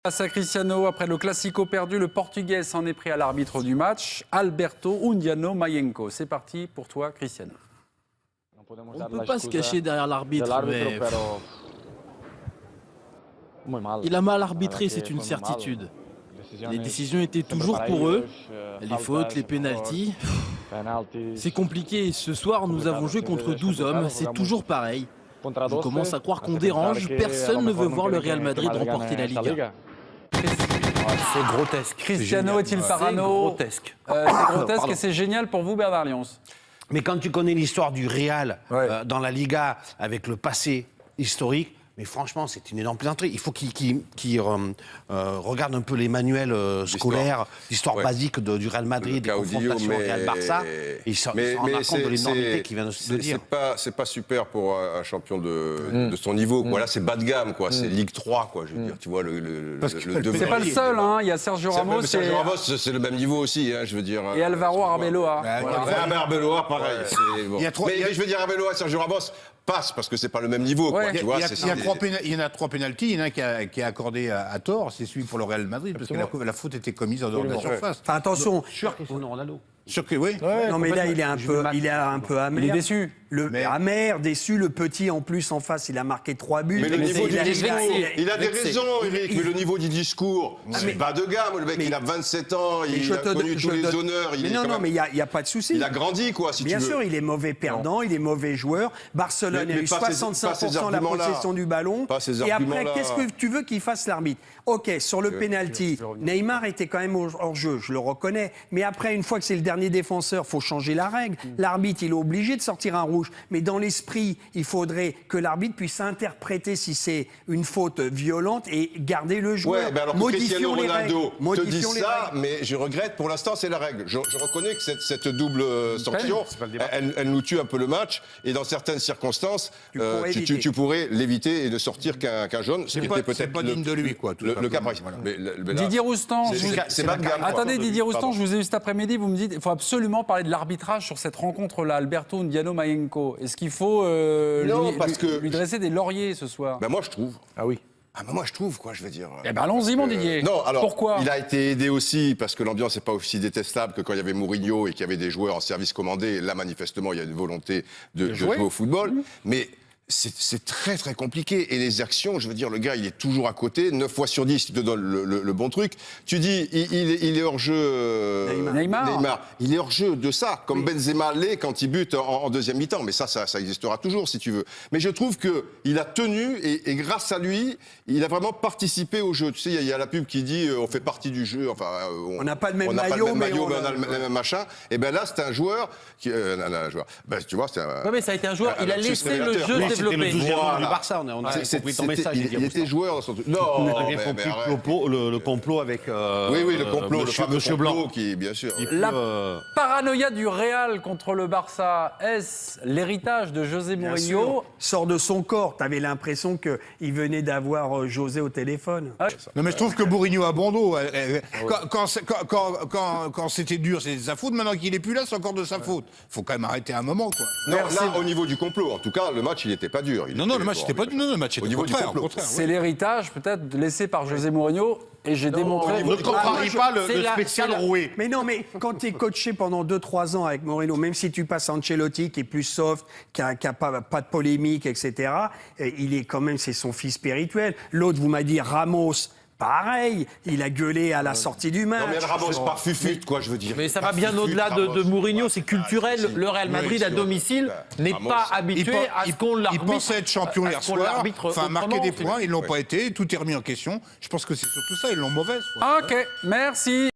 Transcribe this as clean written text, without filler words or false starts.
Face à Cristiano, après le Classico perdu, le Portugais s'en est pris à l'arbitre du match, Alberto Undiano Mayenko. C'est parti pour toi, Cristiano. On ne peut pas se cacher derrière l'arbitre, mais il a mal arbitré, c'est une certitude. Les décisions étaient toujours pour eux, les fautes, les pénaltys. C'est compliqué. Ce soir, nous avons joué contre 12 hommes, c'est toujours pareil. Je commence à croire qu'on dérange, personne ne veut voir le Real Madrid remporter la Liga. C'est grotesque. Cristiano est-il parano? C'est grotesque. C'est grotesque et c'est génial pour vous, Bernard Lyons. Mais quand tu connais l'histoire du Real dans la Liga, avec le passé historique, mais franchement, c'est une énorme plaisanterie. Il faut qu'il regarde un peu les manuels scolaires, l'histoire basique du Real Madrid, des confrontations Real-Barça. Il se rend compte de l'énormité qu'il vient de dire. C'est pas super pour un champion de son niveau. Voilà, c'est bas de gamme, quoi. C'est Ligue 3, quoi. Je veux dire, tu vois C'est pas le seul, hein. Il y a Sergio Ramos. Sergio Ramos, c'est le même niveau aussi, hein, je veux dire. Et Alvaro Arbeloa. Arbeloa, pareil. Mais je veux dire, Arbeloa et Sergio Ramos passe parce que c'est pas le même niveau. Quoi, tu vois, il y en a 3 pénaltys, il y en a un qui est accordé à tort, c'est celui pour le Real Madrid, parce que la faute était commise en dehors de la surface. Enfin, attention, sûr Cristiano Ronaldo. Sûr que oui. Non mais là il est un peu amer. Il est déçu. Amer, déçu, le petit en plus en face, il a marqué 3 buts. Mais le niveau du discours, il a des vexé. raisons, Eric, mais le niveau du discours, c'est bas de gamme. Le mec, il a 27 ans, il a connu tous les honneurs. Mais il n'y a pas de souci. Il a grandi, quoi, si tu veux. Bien sûr, il est mauvais perdant, il est mauvais joueur. Barcelone a eu 65% la possession du ballon. Et après, qu'est-ce que tu veux qu'il fasse l'arbitre? Ok, sur le penalty, Neymar était quand même hors jeu, je le reconnais. Mais après, une fois que c'est le dernier défenseur, il faut changer la règle. L'arbitre, il est obligé de sortir un rouge. Mais dans l'esprit, il faudrait que l'arbitre puisse interpréter si c'est une faute violente et garder le joueur. Ouais, ben alors que Cristiano Ronaldo te dit ça, mais je regrette, pour l'instant, c'est la règle. Je reconnais que cette double sanction, elle nous tue un peu le match. Et dans certaines circonstances, tu pourrais l'éviter et ne sortir qu'un jaune. C'est pas digne de lui, quoi. Le cas précis. Didier Roustan, c'est bas de gamme. Attendez, Didier Roustan, je vous ai eu cet après-midi, vous me dites il faut absolument parler de l'arbitrage sur cette rencontre-là, Alberto Undiano Mayenko. Est-ce qu'il faut lui dresser des lauriers ce soir? Ben moi, je trouve. Ah oui. Ah ben moi je trouve, quoi, je veux dire. Eh ben allons-y, mon Didier. Non, alors, pourquoi? Il a été aidé aussi parce que l'ambiance n'est pas aussi détestable que quand il y avait Mourinho et qu'il y avait des joueurs en service commandé. Là, manifestement, il y a une volonté de jouer au football. Mais c'est très très compliqué. Et les actions, je veux dire, le gars, il est toujours à côté. 9 fois sur 10, il te donne le bon truc. Tu dis, il est hors jeu. Neymar. Il est hors jeu de ça, comme Benzema l'est quand il bute en deuxième mi-temps. Mais ça existera toujours, si tu veux. Mais je trouve qu'il a tenu, et grâce à lui, il a vraiment participé au jeu. Tu sais, il y a la pub qui dit, on fait partie du jeu. Enfin, on n'a pas le même maillot, mais on a le même machin. Et bien là, c'est un joueur qui... Ben, tu vois, c'est un... Oui, mais ça a été un joueur, il a laissé le jeu développer. C'était le 12e rang du Barça, on a compris ton message. Il était joueur dans son truc. Non, le complot avec le complot, le fameux Monsieur complot Blanc. qui, bien sûr. La paranoïa du Real contre le Barça, est-ce l'héritage de José Mourinho? Sort de son corps. Tu avais l'impression qu'il venait d'avoir José au téléphone. Non, mais je trouve que Mourinho a bon dos. Quand c'était dur, c'est de sa faute. Maintenant qu'il n'est plus là, c'est encore de sa faute. Il faut quand même arrêter un moment, quoi. Non, là, au niveau du complot, en tout cas, le match, il n'était pas dur. Non, le match n'était pas dur. Non, le match était au contraire. C'est l'héritage peut-être laissé par José Mourinho. Et j'ai démontré... Ne contrarie pas le spécial roué. Mais non, mais quand tu es coaché pendant 2-3 ans avec Mourinho, même si tu passes Ancelotti, qui est plus soft, qui n'a pas de polémique, etc., il est quand même, c'est son fils spirituel. L'autre, vous m'avez dit Ramos... Pareil, il a gueulé à la sortie du match. Non, mais Ramos par fufute, quoi, je veux dire. Mais ça va bien au-delà de Mourinho, c'est culturel. Le Real Madrid à domicile n'est pas habitué à ce qu'on l'arbitre. Il pensait être champion hier soir, enfin marquer des points, ils ne l'ont pas été, tout est remis en question. Je pense que c'est surtout ça, ils l'ont mauvaise. Ok, merci.